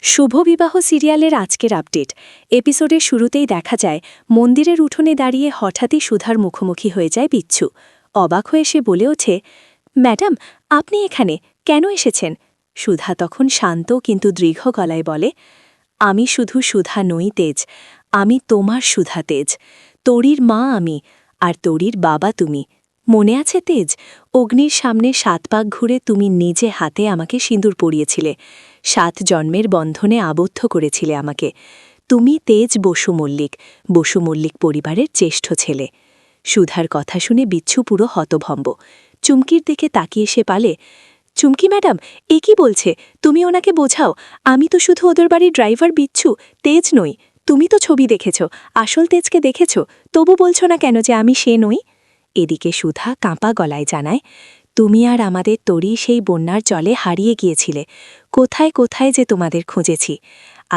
শুভবিবাহ সিরিয়ালের আজকের আপডেট এপিসোডের শুরুতেই দেখা যায় মন্দিরের উঠোনে দাঁড়িয়ে হঠাৎই সুধার মুখোমুখি হয়ে যায় বিচ্ছু। অবাক হয়ে সে বলে ওঠে, ম্যাডাম, আপনি এখানে কেন এসেছেন? সুধা তখন শান্ত কিন্তু দৃঢ় গলায় বলে, আমি শুধু সুধা নই তেজ, আমি তোমার সুধা তেজ। তোরির মা আমি, আর তোরির বাবা তুমি। মনে আছে তেজ, অগ্নির সামনে ৭ পাক ঘুরে তুমি নিজে হাতে আমাকে সিঁদুর পরিয়েছিলে, ৭ জন্মের বন্ধনে আবদ্ধ করেছিলে আমাকে। তুমি তেজ বসু মল্লিক পরিবারের জ্যেষ্ঠ ছেলে। সুধার কথা শুনে বিচ্ছু পুরো হতভম্ব। চুমকির দিকে তাকিয়ে সে পালে, চুমকি ম্যাডাম, এ কি বলছে? তুমি ওনাকে বোঝাও, আমি তো শুধু ওদের বাড়ির ড্রাইভার বিচ্ছু, তেজ নই। তুমি তো ছবি দেখেছ, আসল তেজকে দেখেছ, তবু বলছো না কেন যে আমি সে নই? এদিকে সুধা কাঁপা গলায় জানায়, তুমি আর আমাদের তরি সেই বন্যার জলে হারিয়ে গিয়েছিলে। কোথায় কোথায় যে তোমাদের খুঁজেছি।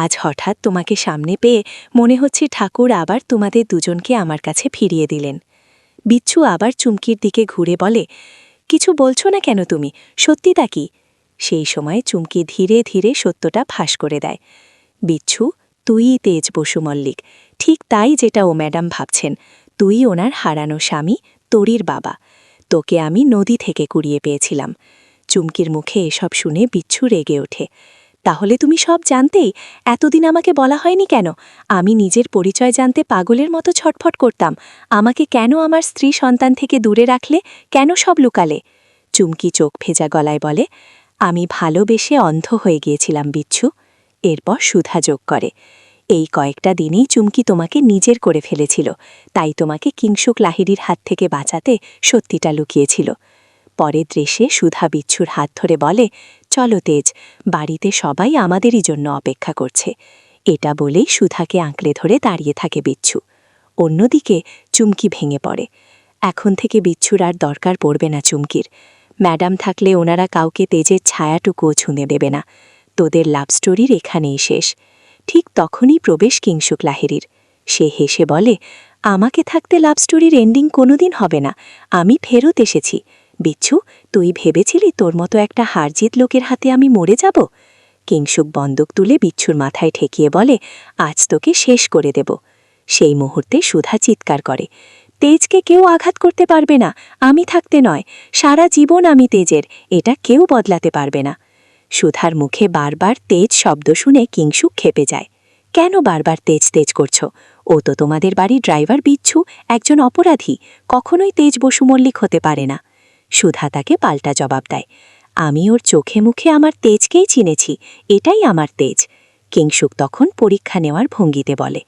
আজ হঠাৎ তোমাকে সামনে পেয়ে মনে হচ্ছে ঠাকুর আবার তোমাদের দুজনকে আমার কাছে ফিরিয়ে দিলেন। বিচ্ছু আবার চুমকির দিকে ঘুরে বলে, কিছু বলছো না কেন তুমি? সত্যিটা কি? সেই সময় চুমকি ধীরে ধীরে সত্যটা ফাঁস করে দেয়। বিচ্ছু, তুইই তেজ বসু মল্লিক, ঠিক তাই যেটা ও ম্যাডাম ভাবছেন। তুই ওনার হারানো স্বামী, তরির বাবা। তোকে আমি নদী থেকে কুড়িয়ে পেয়েছিলাম। চুমকির মুখে এসব শুনে বিচ্ছু রেগে ওঠে। তাহলে তুমি সব জানতেই এতদিন আমাকে বলা হয়নি কেন? আমি নিজের পরিচয় জানতে পাগলের মতো ছটফট করতাম। আমাকে কেন আমার স্ত্রী সন্তান থেকে দূরে রাখলে? কেন সব লুকালে? চুমকি চোখ ভেজা গলায় বলে, আমি ভালোবেসে অন্ধ হয়ে গিয়েছিলাম বিচ্ছু। এরপর সুধা যোগ করে, এই কয়েকটা দিনেই চুমকি তোমাকে নিজের করে ফেলেছিল, তাই তোমাকে কিংসুক লাহিড়ির হাত থেকে বাঁচাতে সত্যিটা লুকিয়েছিল। পরের দৃশ্যে সুধা বিচ্ছুর হাত ধরে বলে, চলো তেজ, বাড়িতে সবাই আমাদেরই জন্য অপেক্ষা করছে। এটা বলেই সুধাকে আঁকড়ে ধরে দাঁড়িয়ে থাকে বিচ্ছু। অন্যদিকে চুমকি ভেঙে পড়ে। এখন থেকে বিচ্ছুর আর দরকার পড়বে না চুমকির। ম্যাডাম থাকলে ওনারা কাউকে তেজের ছায়াটুকুও ছুঁয়ে দেবে না। তোদের লাভ স্টোরির এখানেই শেষ। ঠিক তখনই প্রবেশ কিংসুক লাহিড়ির। সে হেসে বলে, আমাকে থাকতে লাভ স্টোরির এন্ডিং কোনোদিন হবে না। আমি ফেরত এসেছি। বিচ্ছু, তুই ভেবেছিলি তোর মতো একটা হারজিত লোকের হাতে আমি মরে যাব? কিংসুক বন্দুক তুলে বিচ্ছুর মাথায় ঠেকিয়ে বলে, আজ তোকে শেষ করে দেব। সেই মুহূর্তে সুধা চিৎকার করে, তেজকে কেউ আঘাত করতে পারবে না, আমি থাকতে নয়। সারা জীবন আমি তেজের, এটা কেউ বদলাতে পারবে না। সুধার মুখে বারবার তেজ শব্দ শুনে কিংসুক ক্ষেপে যায়। কেন বারবার তেজ তেজ করছ? ও তো তোমাদের বাড়ির ড্রাইভার বিচ্ছু, একজন অপরাধী, কখনোই তেজ বসু মল্লিক হতে পারে না। সুধা তাকে পাল্টা জবাব দেয়, আমি ওর চোখে মুখে আমার তেজকেই চিনেছি, এটাই আমার তেজ। কিংসুক তখন পরীক্ষা নেওয়ার ভঙ্গিতে বলে,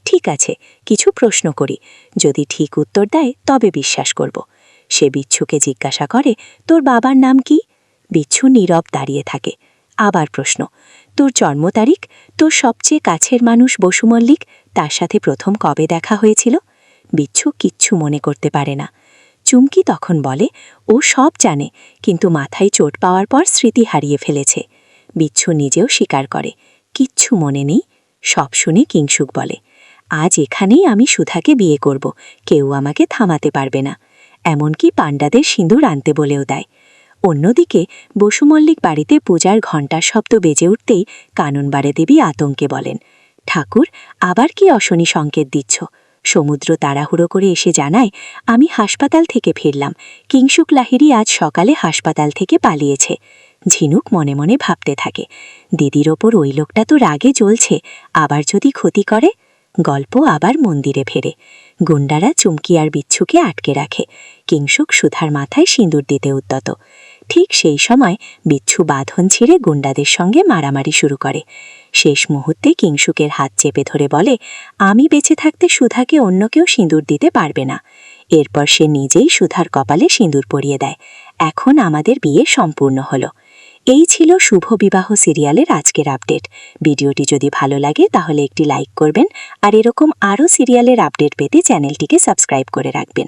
ঠিক আছে, কিছু প্রশ্ন করি, যদি ঠিক উত্তর দেয় তবে বিশ্বাস করব। সে বিচ্ছুকে জিজ্ঞাসা করে, তোর বাবার নাম কি? বিচ্ছু নীরব দাঁড়িয়ে থাকে। আবার প্রশ্ন, তোর জন্ম তারিখ, তোর সবচেয়ে কাছের মানুষ বসু মল্লিক, তার সাথে প্রথম কবে দেখা হয়েছিল? বিচ্ছু কিচ্ছু মনে করতে পারে না। চুমকি তখন বলে, ও সব জানে, কিন্তু মাথায় চোট পাওয়ার পর স্মৃতি হারিয়ে ফেলেছে। বিচ্ছু নিজেও স্বীকার করে, কিচ্ছু মনে নেই। সব শুনে কিংসুক বলে, আজ এখানেই আমি সুধাকে বিয়ে করব, কেউ আমাকে থামাতে পারবে না। এমনকি পাণ্ডাদের সিঁদুর আনতে বলেও দেয়। অন্যদিকে বসু মল্লিক বাড়িতে পূজার ঘণ্টার শব্দ বেজে উঠতেই কাননবাড়ে দেবী আতঙ্কে বলেন, ঠাকুর, আবার কি অশনি সংকেত দিচ্ছ? সমুদ্র তাড়াহুড়ো করে এসে জানায়, আমি হাসপাতাল থেকে ফিরলাম, কিংসুক লাহিড়ি আজ সকালে হাসপাতাল থেকে পালিয়েছে। ঝিনুক মনে মনে ভাবতে থাকে, দিদির ওপর ওই লোকটা তো রাগে জ্বলছে, আবার যদি ক্ষতি করে। গল্প আবার মন্দিরে ফেরে। গুন্ডারা চুমকি আর বিচ্ছুকে আটকে রাখে। কিংসুক সুধার মাথায় সিঁদুর দিতে উদ্যত। ঠিক সেই সময় বিচ্ছু বাঁধন ছিঁড়ে গুন্ডাদের সঙ্গে মারামারি শুরু করে। শেষ মুহূর্তে কিংসুকের হাত চেপে ধরে বলে, আমি বেঁচে থাকতে সুধাকে অন্য কেউ সিঁদুর দিতে পারবে না। এরপর সে নিজেই সুধার কপালে সিঁদুর পরিয়ে দেয়। এখন আমাদের বিয়ে সম্পূর্ণ হলো। এই ছিল শুভ বিবাহ সিরিয়ালের আজকের আপডেট। ভিডিওটি যদি ভালো লাগে তাহলে একটি লাইক করবেন, আর এরকম আরও সিরিয়ালের আপডেট পেতে চ্যানেলটিকে সাবস্ক্রাইব করে রাখবেন।